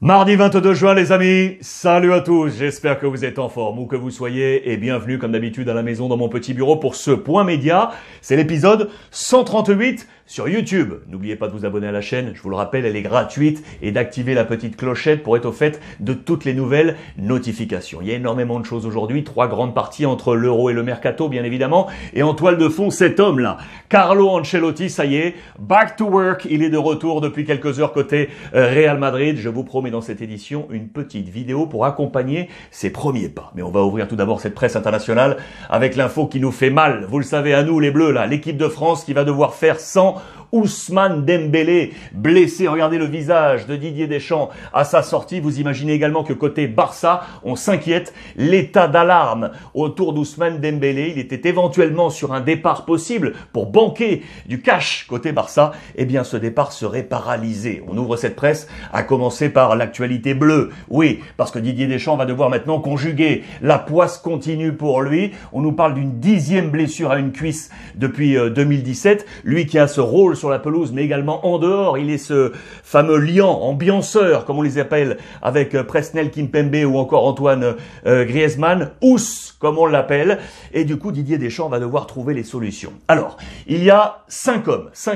Mardi 22 juin les amis, salut à tous, j'espère que vous êtes en forme où que vous soyez et bienvenue comme d'habitude à la maison dans mon petit bureau pour ce point média. C'est l'épisode 138 sur YouTube. N'oubliez pas de vous abonner à la chaîne, je vous le rappelle, elle est gratuite et d'activer la petite clochette pour être au fait de toutes les nouvelles notifications. Il y a énormément de choses aujourd'hui, 3 grandes parties entre l'Euro et le Mercato bien évidemment et en toile de fond cet homme-là, Carlo Ancelotti, ça y est, back to work, il est de retour depuis quelques heures côté Real Madrid. Je vous promets dans cette édition une petite vidéo pour accompagner ses premiers pas. Mais on va ouvrir tout d'abord cette presse internationale avec l'info qui nous fait mal. Vous le savez, à nous les Bleus là, l'équipe de France qui va devoir faire sans Ousmane Dembélé, blessé. Regardez le visage de Didier Deschamps à sa sortie. Vous imaginez également que côté Barça, on s'inquiète. L'état d'alarme autour d'Ousmane Dembélé. Il était éventuellement sur un départ possible pour banquer du cash côté Barça. Eh bien, ce départ serait paralysé. On ouvre cette presse à commencer par l'actualité bleue. Oui, parce que Didier Deschamps va devoir maintenant conjuguer. La poisse continue pour lui. On nous parle d'une 10e blessure à une cuisse depuis 2017. Lui qui a ce rôle sur la pelouse, mais également en dehors. Il est ce fameux liant, ambianceur, comme on les appelle, avec Presnel Kimpembe ou encore Antoine Griezmann, Ous, comme on l'appelle. Et du coup, Didier Deschamps va devoir trouver les solutions. Alors, il y a 5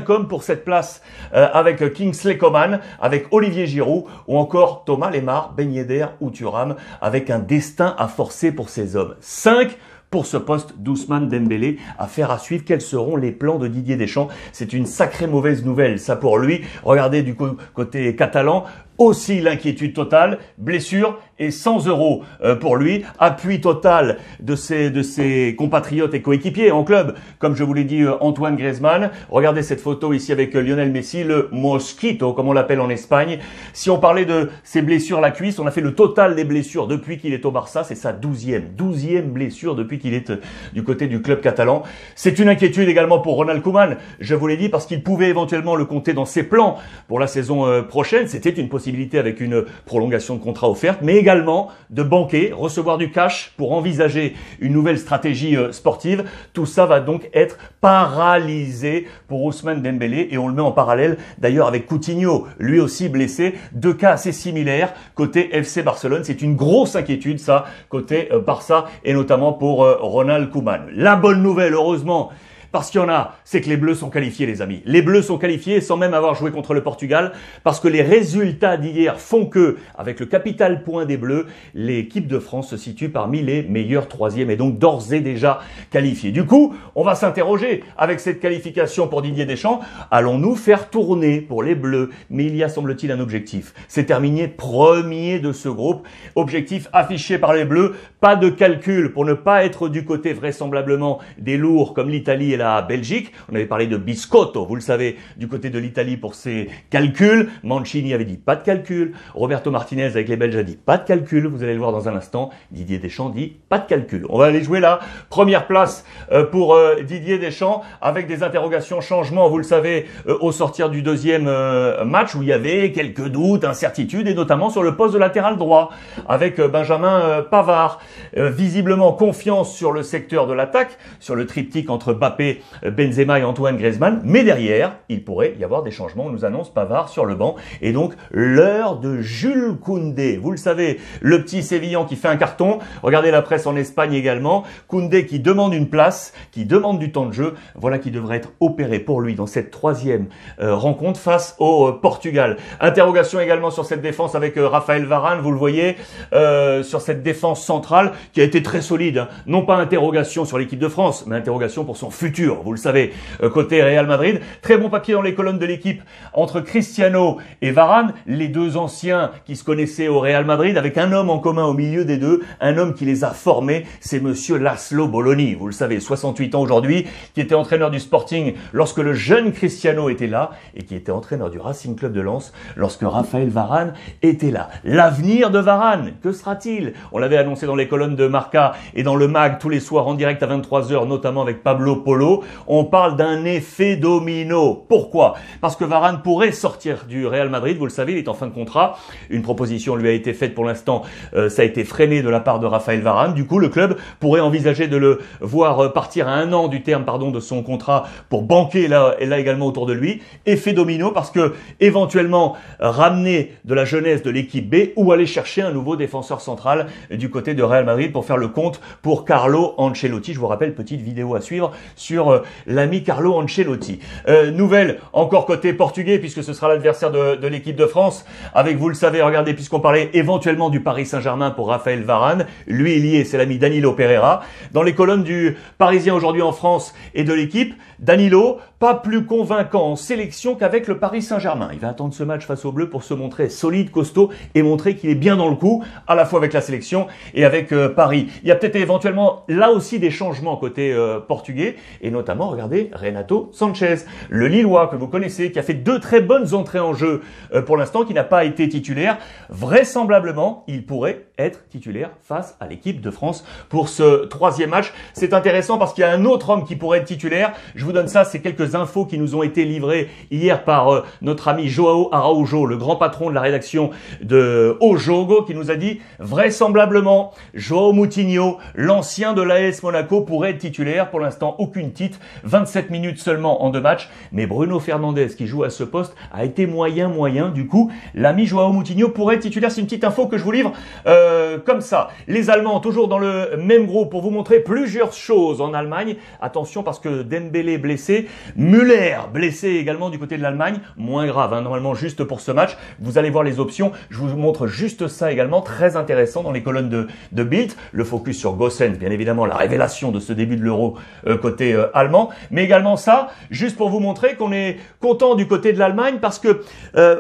hommes pour cette place avec Kingsley Coman, avec Olivier Giroud ou encore Thomas Lemar, Ben Yedder ou Thuram, avec un destin à forcer pour ces hommes. 5 pour ce poste d'Ousmane Dembélé, affaire à suivre. Quels seront les plans de Didier Deschamps? C'est une sacrée mauvaise nouvelle, ça pour lui. Regardez du côté catalan, aussi l'inquiétude totale, blessure et 100 € pour lui. Appui total de ses compatriotes et coéquipiers en club, comme je vous l'ai dit, Antoine Griezmann. Regardez cette photo ici avec Lionel Messi, le Mosquito, comme on l'appelle en Espagne. Si on parlait de ses blessures à la cuisse, on a fait le total des blessures depuis qu'il est au Barça. C'est sa 12e blessure depuis qu'il est du côté du club catalan. C'est une inquiétude également pour Ronald Koeman. Je vous l'ai dit parce qu'il pouvait éventuellement le compter dans ses plans pour la saison prochaine. C'était une possibilité avec une prolongation de contrat offerte, mais également de banquer, recevoir du cash pour envisager une nouvelle stratégie sportive. Tout ça va donc être paralysé pour Ousmane Dembélé et on le met en parallèle d'ailleurs avec Coutinho, lui aussi blessé. 2 cas assez similaires côté FC Barcelone. C'est une grosse inquiétude ça côté Barça et notamment pour Ronald Koeman. La bonne nouvelle, heureusement, parce qu'il y en a, c'est que les Bleus sont qualifiés les amis. Les Bleus sont qualifiés sans même avoir joué contre le Portugal parce que les résultats d'hier font que, avec le capital point des Bleus, l'équipe de France se situe parmi les meilleurs 3e et donc d'ores et déjà qualifiés. Du coup, on va s'interroger avec cette qualification pour Didier Deschamps. Allons-nous faire tourner pour les Bleus? Mais il y a semble-t-il un objectif. C'est terminer premier de ce groupe. Objectif affiché par les Bleus, pas de calcul pour ne pas être du côté vraisemblablement des lourds comme l'Italie et la Belgique. On avait parlé de Biscotto, vous le savez, du côté de l'Italie pour ses calculs. Mancini avait dit pas de calcul. Roberto Martinez avec les Belges a dit pas de calcul. Vous allez le voir dans un instant. Didier Deschamps dit pas de calcul. On va aller jouer la première place pour Didier Deschamps avec des interrogations, changements, vous le savez, au sortir du 2e match où il y avait quelques doutes, incertitudes et notamment sur le poste de latéral droit avec Benjamin Pavard. Visiblement confiance sur le secteur de l'attaque, sur le triptyque entre Mbappé, Benzema et Antoine Griezmann, mais derrière, il pourrait y avoir des changements. On nous annonce Pavard sur le banc et donc l'heure de Jules Koundé. Vous le savez, le petit Sévillan qui fait un carton. Regardez la presse en Espagne également. Koundé qui demande une place, qui demande du temps de jeu. Voilà qui devrait être opéré pour lui dans cette 3e rencontre face au Portugal. Interrogation également sur cette défense avec Raphaël Varane. Vous le voyez, sur cette défense centrale qui a été très solide. Hein. Non pas interrogation sur l'équipe de France, mais interrogation pour son futur, vous le savez, côté Real Madrid. Très bon papier dans les colonnes de l'équipe entre Cristiano et Varane, les 2 anciens qui se connaissaient au Real Madrid, avec un homme en commun au milieu des deux, un homme qui les a formés, c'est monsieur Laszlo Bologna, vous le savez, 68 ans aujourd'hui, qui était entraîneur du Sporting lorsque le jeune Cristiano était là, et qui était entraîneur du Racing Club de Lens lorsque Raphaël Varane était là. L'avenir de Varane, que sera-t-il? On l'avait annoncé dans les colonnes de Marca et dans le MAG tous les soirs en direct à 23 h, notamment avec Pablo Polo. Carlo. On parle d'un effet domino. Pourquoi? Parce que Varane pourrait sortir du Real Madrid. Vous le savez, il est en fin de contrat. Une proposition lui a été faite pour l'instant. Ça a été freiné de la part de Raphaël Varane. Du coup, le club pourrait envisager de le voir partir à 1 an du terme, de son contrat pour banquer là également autour de lui. Effet domino parce que éventuellement ramener de la jeunesse de l'équipe B ou aller chercher un nouveau défenseur central du côté de Real Madrid pour faire le compte pour Carlo Ancelotti. Je vous rappelle, petite vidéo à suivre sur l'ami Carlo Ancelotti. Nouvelle encore côté portugais puisque ce sera l'adversaire de l'équipe de France. Avec, vous le savez, regardez, puisqu'on parlait éventuellement du Paris Saint-Germain pour Raphaël Varane. Lui, il y est, c'est l'ami Danilo Pereira. Dans les colonnes du Parisien aujourd'hui en France et de l'équipe, Danilo, pas plus convaincant en sélection qu'avec le Paris Saint-Germain. Il va attendre ce match face aux Bleus pour se montrer solide, costaud et montrer qu'il est bien dans le coup, à la fois avec la sélection et avec Paris. Il y a peut-être éventuellement là aussi des changements côté portugais et notamment, regardez, Renato Sanchez, le Lillois que vous connaissez, qui a fait 2 très bonnes entrées en jeu pour l'instant, qui n'a pas été titulaire. Vraisemblablement, il pourrait être titulaire face à l'équipe de France pour ce 3e match. C'est intéressant parce qu'il y a un autre homme qui pourrait être titulaire. Je vous donne ça, c'est quelques infos qui nous ont été livrées hier par notre ami Joao Araujo, le grand patron de la rédaction de O Jogo, qui nous a dit vraisemblablement Joao Moutinho, l'ancien de l'AS Monaco, pourrait être titulaire. Pour l'instant, aucune titre, 27 minutes seulement en 2 matchs, mais Bruno Fernandes qui joue à ce poste a été moyen. Du coup, l'ami Joao Moutinho pourrait être titulaire. C'est une petite info que je vous livre comme ça. Les Allemands, toujours dans le même groupe, pour vous montrer plusieurs choses en Allemagne. Attention parce que Dembélé blessé, Müller blessé également du côté de l'Allemagne, moins grave, normalement juste pour ce match. Vous allez voir les options. Je vous montre juste ça également, très intéressant dans les colonnes de Bild. Le focus sur Gosens, bien évidemment, la révélation de ce début de l'Euro côté allemand. Mais également ça, juste pour vous montrer qu'on est content du côté de l'Allemagne parce que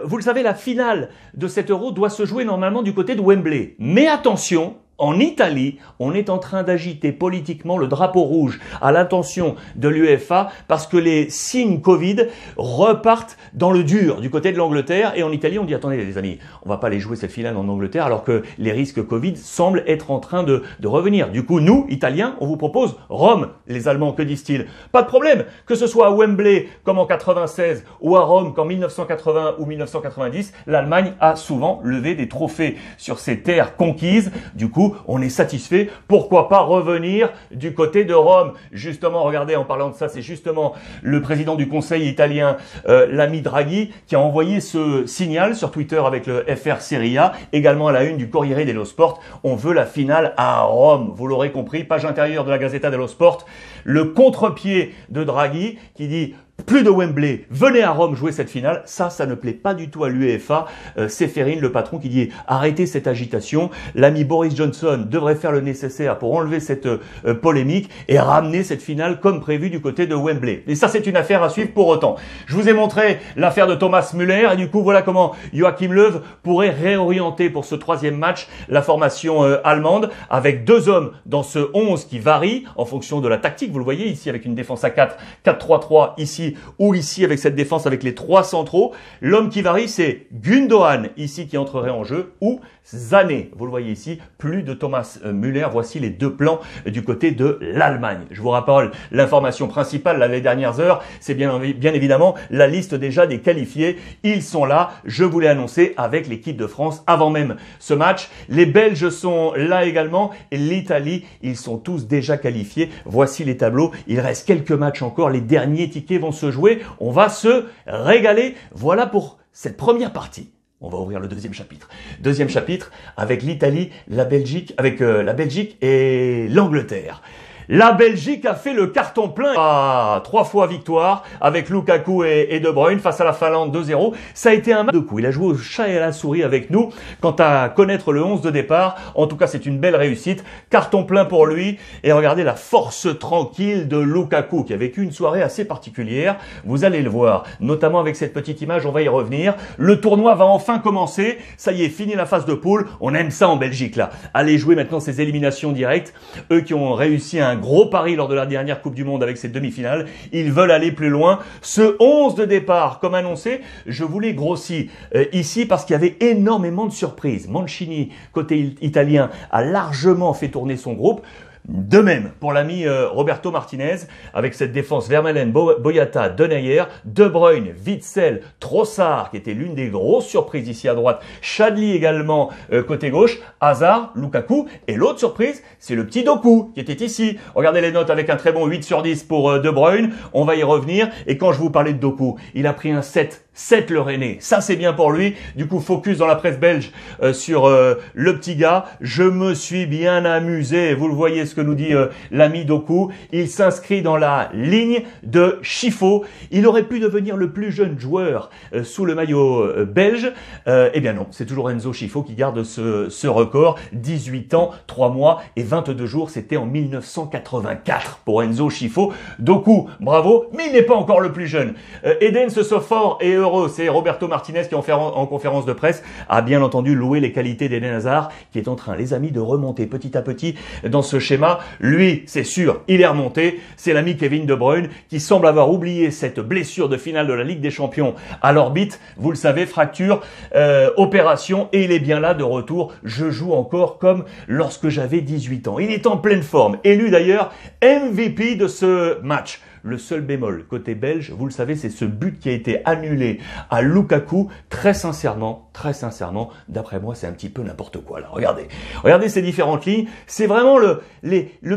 vous le savez, la finale de cet Euro doit se jouer normalement du côté de Wembley. Mais attention, en Italie, on est en train d'agiter politiquement le drapeau rouge à l'intention de l'UEFA parce que les signes Covid repartent dans le dur du côté de l'Angleterre. Et en Italie, on dit, attendez les amis, on va pas aller jouer cette finale en Angleterre alors que les risques Covid semblent être en train de revenir. Du coup, nous, Italiens, on vous propose Rome. Les Allemands, que disent-ils? Pas de problème, que ce soit à Wembley comme en 96 ou à Rome qu'en 1980 ou 1990, l'Allemagne a souvent levé des trophées sur ces terres conquises. Du coup, on est satisfait. Pourquoi pas revenir du côté de Rome? Justement, regardez, en parlant de ça, c'est justement le président du Conseil italien, l'ami Draghi, qui a envoyé ce signal sur Twitter avec le FR Serie A, également à la une du Corriere dello Sport. On veut la finale à Rome. Vous l'aurez compris, page intérieure de la Gazzetta dello Sport. Le contre-pied de Draghi qui dit plus de Wembley, venez à Rome jouer cette finale. Ça ne plaît pas du tout à l'UEFA. Ceferin, le patron, qui dit arrêtez cette agitation. L'ami Boris Johnson devrait faire le nécessaire pour enlever cette polémique et ramener cette finale comme prévu du côté de Wembley. Et ça, c'est une affaire à suivre pour autant. Je vous ai montré l'affaire de Thomas Müller et du coup, voilà comment Joachim Löw pourrait réorienter pour ce 3e match la formation allemande avec 2 hommes dans ce 11 qui varie en fonction de la tactique. Vous le voyez ici avec une défense à 4, 4-3-3 ici ou ici avec cette défense avec les 3 centraux. L'homme qui varie, c'est Gundogan ici qui entrerait en jeu ou Sané. Vous le voyez ici, plus de Thomas Müller. Voici les 2 plans du côté de l'Allemagne. Je vous rappelle l'information principale là, les dernières heures, c'est bien évidemment la liste déjà des qualifiés. Ils sont là, je vous l'ai annoncé avec l'équipe de France avant même ce match. Les Belges sont là également et l'Italie, ils sont tous déjà qualifiés. Voici les tableaux. Il reste quelques matchs encore. Les derniers tickets vont se jouer. On va se régaler. Voilà pour cette première partie. On va ouvrir le 2e chapitre. 2e chapitre avec l'Italie, la Belgique, avec la Belgique et l'Angleterre. La Belgique a fait le carton plein à 3 fois victoire avec Lukaku et De Bruyne face à la Finlande 2-0. Ça a été un match de coups. Il a joué au chat et à la souris avec nous quant à connaître le 11 de départ. En tout cas, c'est une belle réussite. Carton plein pour lui. Et regardez la force tranquille de Lukaku qui a vécu une soirée assez particulière. Vous allez le voir, notamment avec cette petite image, on va y revenir. Le tournoi va enfin commencer. Ça y est, fini la phase de poule. On aime ça en Belgique là. Allez jouer maintenant ces éliminations directes. Eux qui ont réussi un gros pari lors de la dernière Coupe du Monde avec cette demi-finale. Ils veulent aller plus loin. Ce 11 de départ, comme annoncé, je vous l'ai grossi ici parce qu'il y avait énormément de surprises. Mancini, côté italien, a largement fait tourner son groupe. De même, pour l'ami Roberto Martinez, avec cette défense Vermaelen, Boyata, Denayer, De Bruyne, Witsel, Trossard, qui était l'une des grosses surprises ici à droite, Chadli également côté gauche, Hazard, Lukaku, et l'autre surprise, c'est le petit Doku qui était ici. Regardez les notes avec un très bon 8 sur 10 pour De Bruyne, on va y revenir, et quand je vous parlais de Doku, il a pris un 7 le Rennais, ça c'est bien pour lui. Du coup, focus dans la presse belge sur le petit gars. Je me suis bien amusé. Vous le voyez ce que nous dit l'ami Doku. Il s'inscrit dans la ligne de Chifo. Il aurait pu devenir le plus jeune joueur sous le maillot belge. Eh bien non, c'est toujours Enzo Chifo qui garde ce record. 18 ans, 3 mois et 22 jours. C'était en 1984 pour Enzo Chifo. Doku, bravo, mais il n'est pas encore le plus jeune. Eden se sent fort et heureux. C'est Roberto Martinez qui, en conférence de presse, a bien entendu loué les qualités d'Eden Hazard, qui est en train, les amis, de remonter petit à petit dans ce schéma. Lui, c'est sûr, il est remonté. C'est l'ami Kevin De Bruyne qui semble avoir oublié cette blessure de finale de la Ligue des Champions à l'orbite. Vous le savez, fracture, opération, et il est bien là de retour. Je joue encore comme lorsque j'avais 18 ans. Il est en pleine forme. Élu d'ailleurs MVP de ce match. Le seul bémol côté belge, vous le savez, c'est ce but qui a été annulé à Lukaku. Très sincèrement, d'après moi, c'est un petit peu n'importe quoi là. Regardez ces différentes lignes. C'est vraiment le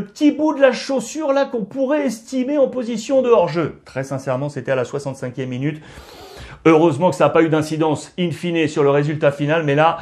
petit bout de la chaussure là qu'on pourrait estimer en position de hors-jeu. Très sincèrement, c'était à la 65e minute. Heureusement que ça n'a pas eu d'incidence in fine sur le résultat final, mais là,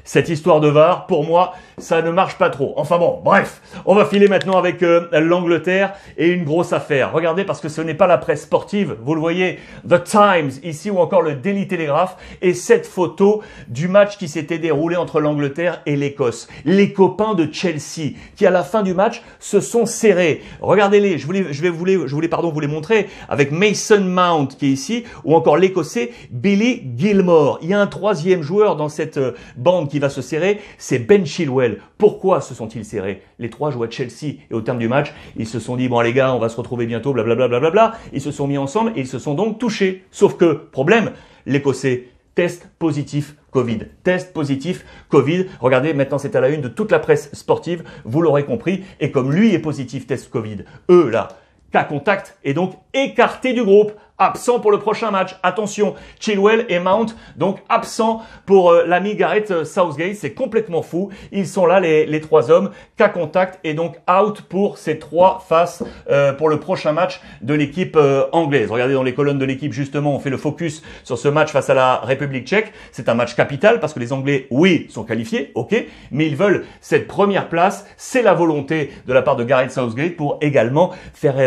cette histoire de VAR, pour moi, ça ne marche pas trop. Enfin bon, bref, on va filer maintenant avec l'Angleterre et une grosse affaire. Regardez, parce que ce n'est pas la presse sportive, vous le voyez, The Times ici ou encore le Daily Telegraph, et cette photo du match qui s'était déroulé entre l'Angleterre et l'Écosse. Les copains de Chelsea qui à la fin du match se sont serrés. Regardez-les, je voulais vous les montrer avec Mason Mount qui est ici ou encore l'Écossais Billy Gilmore. Il y a un troisième joueur dans cette bande qui va se serrer, c'est Ben Chilwell. Pourquoi se sont-ils serrés? Les trois jouaient à Chelsea et au terme du match, ils se sont dit, bon les gars, on va se retrouver bientôt, blablabla, blablabla. Ils se sont mis ensemble et ils se sont donc touchés. Sauf que, problème, l'Écossais, test positif Covid. Test positif Covid. Regardez, maintenant c'est à la une de toute la presse sportive, vous l'aurez compris. Et comme lui est positif test Covid, eux là, cas contact et donc écarté du groupe. Absent pour le prochain match. Attention, Chilwell et Mount, donc absents pour l'ami Gareth Southgate. C'est complètement fou. Ils sont là, les trois hommes, cas contact et donc out pour ces trois faces pour le prochain match de l'équipe anglaise. Regardez dans les colonnes de l'équipe, justement, on fait le focus sur ce match face à la République tchèque. C'est un match capital parce que les Anglais, oui, sont qualifiés, ok, mais ils veulent cette première place. C'est la volonté de la part de Gareth Southgate pour également faire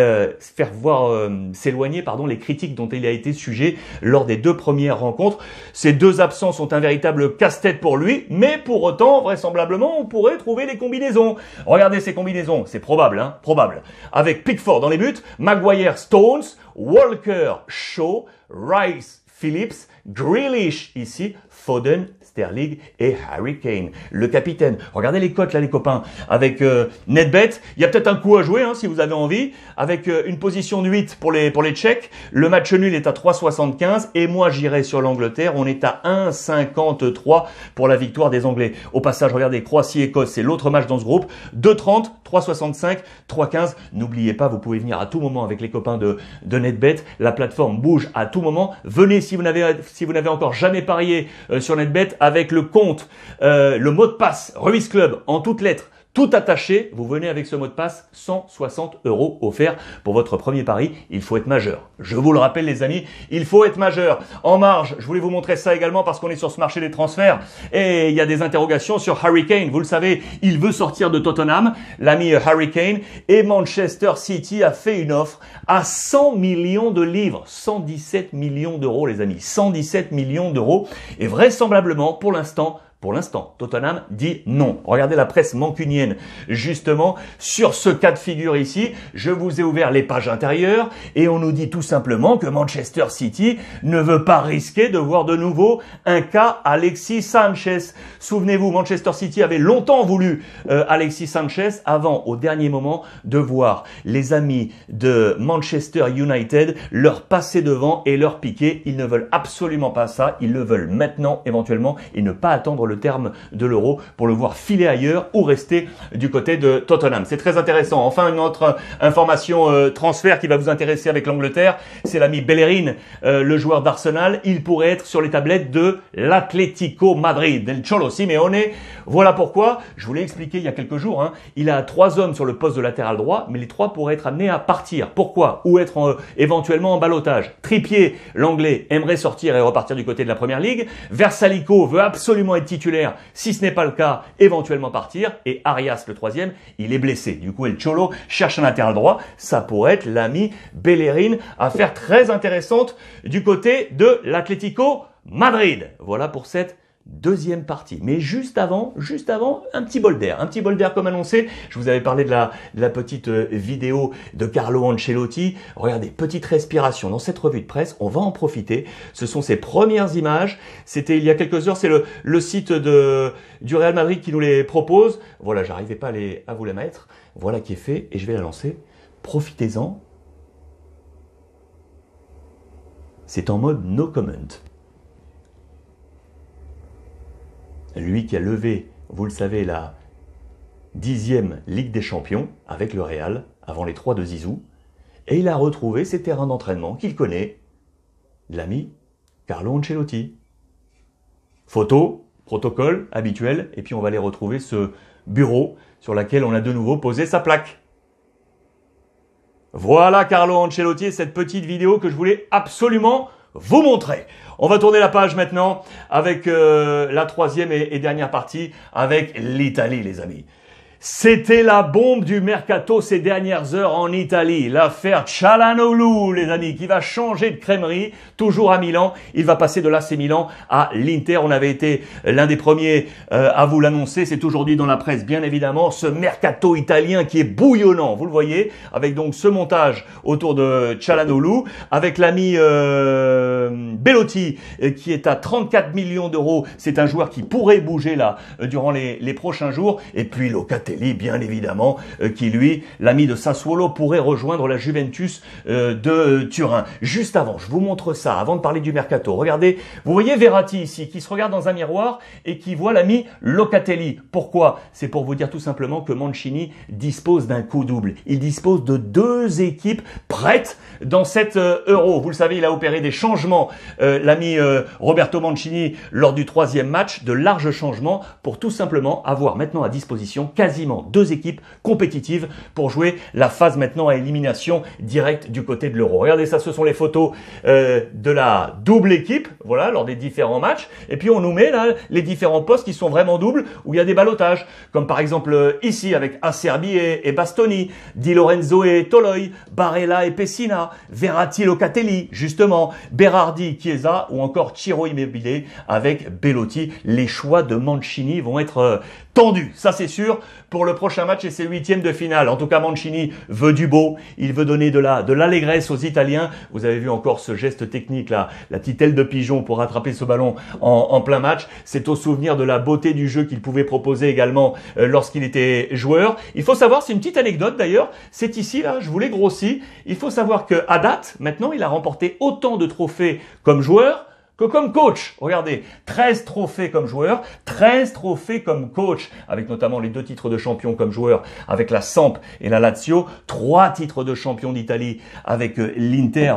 voir s'éloigner, les critiques dont il a été sujet lors des deux premières rencontres. Ces deux absents sont un véritable casse-tête pour lui, mais pour autant, vraisemblablement, on pourrait trouver les combinaisons. Regardez ces combinaisons, c'est probable, hein, probable. Avec Pickford dans les buts, Maguire, Stones, Walker, Shaw, Rice, Phillips, Grealish ici, Foden, Sterling et Harry Kane, le capitaine. Regardez les cotes là les copains, avec NetBet, il y a peut-être un coup à jouer si vous avez envie, avec une position de 8 pour les Tchèques, le match nul est à 3,75 et moi j'irai sur l'Angleterre, on est à 1,53 pour la victoire des Anglais. Au passage, regardez, Croatie-Écosse, c'est l'autre match dans ce groupe, 2,30, 3,65, 3,15. N'oubliez pas, vous pouvez venir à tout moment avec les copains de NetBet, la plateforme bouge à tout moment. Venez si vous n'avez encore jamais parié sur NetBet, avec le compte, le mot de passe Ruiz Club en toutes lettres, tout attaché, vous venez avec ce mot de passe, 160 € offerts pour votre premier pari. Il faut être majeur. Je vous le rappelle les amis, il faut être majeur. En marge, je voulais vous montrer ça également parce qu'on est sur ce marché des transferts et il y a des interrogations sur Harry Kane. Vous le savez, il veut sortir de Tottenham, l'ami Harry Kane, et Manchester City a fait une offre à 100 millions de livres, 117 millions d'euros les amis, 117 millions d'euros et vraisemblablement pour l'instant, Tottenham dit non. Regardez la presse mancunienne. Justement, sur ce cas de figure ici, je vous ai ouvert les pages intérieures et on nous dit tout simplement que Manchester City ne veut pas risquer de voir de nouveau un cas Alexis Sanchez. Souvenez-vous, Manchester City avait longtemps voulu Alexis Sanchez avant, au dernier moment, de voir les amis de Manchester United leur passer devant et leur piquer. Ils ne veulent absolument pas ça. Ils le veulent maintenant, éventuellement, et ne pas attendre le le terme de l'Euro pour le voir filer ailleurs ou rester du côté de Tottenham. C'est très intéressant. Enfin, une autre information transfert qui va vous intéresser avec l'Angleterre, c'est l'ami Bellerin, le joueur d'Arsenal. Il pourrait être sur les tablettes de l'Atlético Madrid, del Cholo Simeone. Voilà pourquoi, je vous l'ai expliqué il y a quelques jours, il a 3 hommes sur le poste de latéral droit, mais les 3 pourraient être amenés à partir. Pourquoi? Ou être éventuellement en ballottage. Trippier, l'anglais, aimerait sortir et repartir du côté de la Première Ligue. Versalico veut absolument être titulaire. Si ce n'est pas le cas, éventuellement partir. Et Arias, le 3e, il est blessé. Du coup, El Cholo cherche un latéral droit. Ça pourrait être l'ami Bellerin, affaire très intéressante du côté de l'Atlético Madrid. Voilà pour cette deuxième partie. Mais juste avant, un petit bol d'air. Un petit bol d'air comme annoncé. Je vous avais parlé de la petite vidéo de Carlo Ancelotti. Regardez, petite respiration dans cette revue de presse. On va en profiter. Ce sont ses premières images. C'était il y a quelques heures. C'est le site du Real Madrid qui nous les propose. Voilà, j'arrivais pas à vous les mettre. Voilà qui est fait et je vais la lancer. Profitez-en. C'est en mode no comment. Lui qui a levé, vous le savez, la 10e Ligue des Champions avec le Real, avant les 3 de Zizou, et il a retrouvé ses terrains d'entraînement qu'il connaît, l'ami Carlo Ancelotti. Photo, protocole habituel, et puis on va aller retrouver ce bureau sur lequel on a de nouveau posé sa plaque. Voilà Carlo Ancelotti et cette petite vidéo que je voulais absolument vous montrer. On va tourner la page maintenant avec la 3e et dernière partie avec l'Italie, les amis. C'était la bombe du mercato ces dernières heures en Italie. L'affaire Çalhanoğlu, les amis, qui va changer de crèmerie, toujours à Milan. Il va passer de l'AC Milan à l'Inter. On avait été l'un des premiers à vous l'annoncer. C'est aujourd'hui dans la presse, bien évidemment. Ce mercato italien qui est bouillonnant, vous le voyez, avec donc ce montage autour de Çalhanoğlu, avec l'ami Belotti qui est à 34 millions d'euros. C'est un joueur qui pourrait bouger là durant les prochains jours. Et puis Locatelli, bien évidemment, qui lui, l'ami de Sassuolo, pourrait rejoindre la Juventus de Turin. Juste avant, je vous montre ça, avant de parler du mercato. Regardez, vous voyez Verratti ici, qui se regarde dans un miroir et qui voit l'ami Locatelli. Pourquoi? C'est pour vous dire tout simplement que Mancini dispose d'un coup double. Il dispose de 2 équipes prêtes dans cet Euro. Vous le savez, il a opéré des changements, l'ami Roberto Mancini, lors du 3e match, de larges changements pour tout simplement avoir maintenant à disposition quasiment 2 équipes compétitives pour jouer la phase maintenant à élimination directe du côté de l'Euro. Regardez ça, ce sont les photos de la double équipe, voilà, lors des différents matchs. Et puis on nous met là les différents postes qui sont vraiment doubles, où il y a des ballottages, comme par exemple ici avec Acerbi et Bastoni, Di Lorenzo et Toloi, Barella et Pessina, Verratti, Locatelli, justement, Berardi, Chiesa ou encore Ciro Immobile avec Belotti. Les choix de Mancini vont être tendus, ça c'est sûr, pour le prochain match et ses 8e de finale. En tout cas, Mancini veut du beau, il veut donner de l'allégresse aux Italiens. Vous avez vu encore ce geste technique là, la petite aile de pigeon pour rattraper ce ballon en plein match. C'est au souvenir de la beauté du jeu qu'il pouvait proposer également lorsqu'il était joueur. Il faut savoir, c'est une petite anecdote d'ailleurs, c'est ici là, je vous l'ai grossi. Il faut savoir qu'à date, maintenant, il a remporté autant de trophées comme joueur que comme coach. Regardez, 13 trophées comme joueur, 13 trophées comme coach, avec notamment les 2 titres de champion comme joueur avec la Samp et la Lazio, 3 titres de champion d'Italie avec l'Inter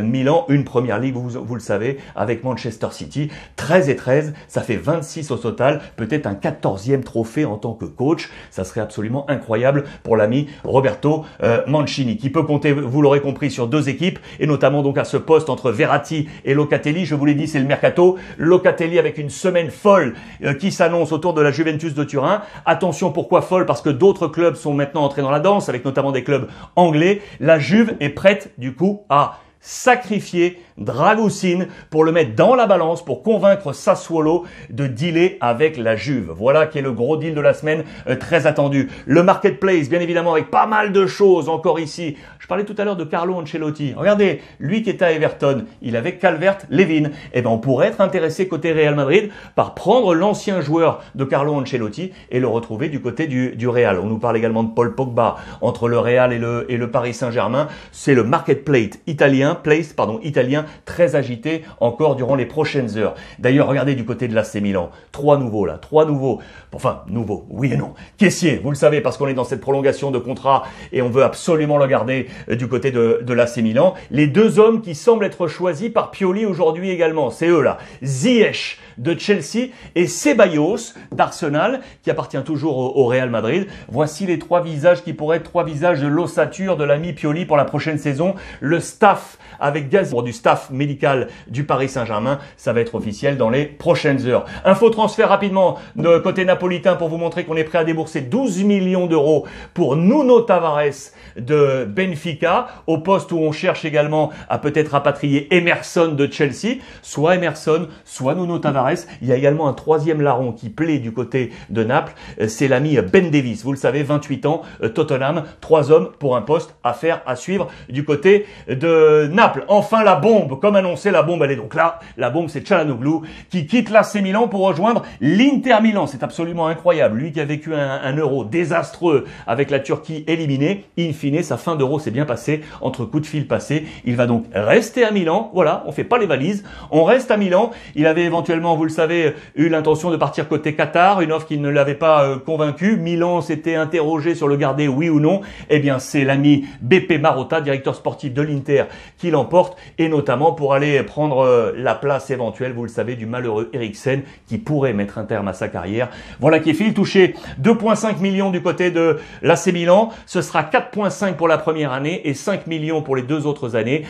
Milan, une première ligue, vous le savez, avec Manchester City, 13 et 13, ça fait 26 au total, peut-être un 14e trophée en tant que coach. Ça serait absolument incroyable pour l'ami Roberto Mancini, qui peut compter, vous l'aurez compris, sur 2 équipes, et notamment donc à ce poste entre Verratti et Locatelli. Je vous l'ai dit, c'est le mercato. Locatelli avec une semaine folle qui s'annonce autour de la Juventus de Turin. Attention, pourquoi folle? Parce que d'autres clubs sont maintenant entrés dans la danse, avec notamment des clubs anglais. La Juve est prête du coup à sacrifier Dragusin pour le mettre dans la balance pour convaincre Sassuolo de dealer avec la Juve. Voilà qui est le gros deal de la semaine, très attendu. Le marketplace, bien évidemment, avec pas mal de choses encore ici. Je parlais tout à l'heure de Carlo Ancelotti. Regardez, lui qui était à Everton, il avait Calvert-Lewin. Eh ben, on pourrait être intéressé côté Real Madrid par prendre l'ancien joueur de Carlo Ancelotti et le retrouver du côté du Real. On nous parle également de Paul Pogba entre le Real et le Paris Saint-Germain. C'est le marketplace italien, Italien, très agité encore durant les prochaines heures. D'ailleurs, regardez du côté de l'AC Milan, 3 nouveaux là, 3 nouveaux, enfin nouveaux, oui et non. Caissier, vous le savez, parce qu'on est dans cette prolongation de contrat et on veut absolument le garder du côté de l'AC Milan. Les deux hommes qui semblent être choisis par Pioli aujourd'hui également, c'est eux là, Ziyech de Chelsea et Ceballos d'Arsenal qui appartient toujours au Real Madrid. Voici les 3 visages qui pourraient être 3 visages de l'ossature de l'ami Pioli pour la prochaine saison. Le staff avec Gazi du staff médical du Paris Saint-Germain, ça va être officiel dans les prochaines heures. Info transfert rapidement de côté napolitain pour vous montrer qu'on est prêt à débourser 12 millions d'euros pour Nuno Tavares de Benfica, au poste où on cherche également à peut-être rapatrier Emerson de Chelsea, soit Emerson, soit Nuno Tavares. Il y a également un 3e larron qui plaît du côté de Naples, c'est l'ami Ben Davies, vous le savez, 28 ans, Tottenham, 3 hommes pour un poste à faire, à suivre du côté de Naples. Enfin la bombe, comme annoncé, la bombe elle est donc là, la bombe c'est Çalhanoğlu qui quitte l'AC Milan pour rejoindre l'Inter Milan, c'est absolument incroyable, lui qui a vécu un euro désastreux avec la Turquie éliminée, in fine sa fin d'euro s'est bien passée, entre coups de fil passés, il va donc rester à Milan, voilà, on fait pas les valises, on reste à Milan, il avait éventuellement, vous le savez, eu l'intention de partir côté Qatar, une offre qui ne l'avait pas convaincu, Milan s'était interrogé sur le garder oui ou non, eh bien c'est l'ami Beppe Marotta, directeur sportif de l'Inter, qui l'emporte, et notamment pour aller prendre la place éventuelle, vous le savez, du malheureux Eriksen, qui pourrait mettre un terme à sa carrière. Voilà qui est fait, il touchait 2,5 millions du côté de l'AC Milan, ce sera 4,5 pour la première année et 5 millions pour les 2 autres années,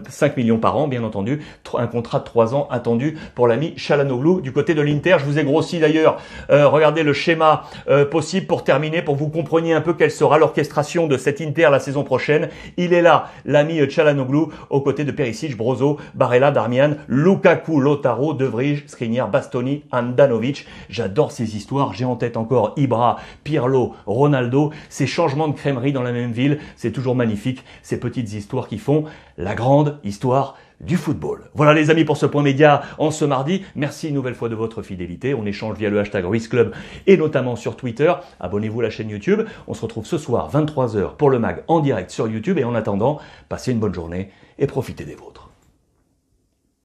5 millions par an bien entendu, un contrat de 3 ans attendu pour l'ami Çalhanoğlu du côté de l'Inter. Je vous ai grossi d'ailleurs, regardez le schéma possible pour terminer, pour que vous compreniez un peu quelle sera l'orchestration de cet Inter la saison prochaine. Il est là, l'ami Çalhanoğlu, aux côtés de Perisic, Brozo, Barella, Darmian, Lukaku, Lautaro, De Vrij, Skriniar, Bastoni, Handanovic. J'adore ces histoires, j'ai en tête encore Ibra, Pirlo, Ronaldo, ces changements de crèmerie dans la même ville. C'est toujours magnifique, ces petites histoires qui font la grande histoire du football. Voilà les amis pour ce point média en ce mardi. Merci une nouvelle fois de votre fidélité. On échange via le hashtag RuizClub et notamment sur Twitter. Abonnez-vous à la chaîne YouTube. On se retrouve ce soir 23 h pour le mag en direct sur YouTube. Et en attendant, passez une bonne journée et profitez des vôtres.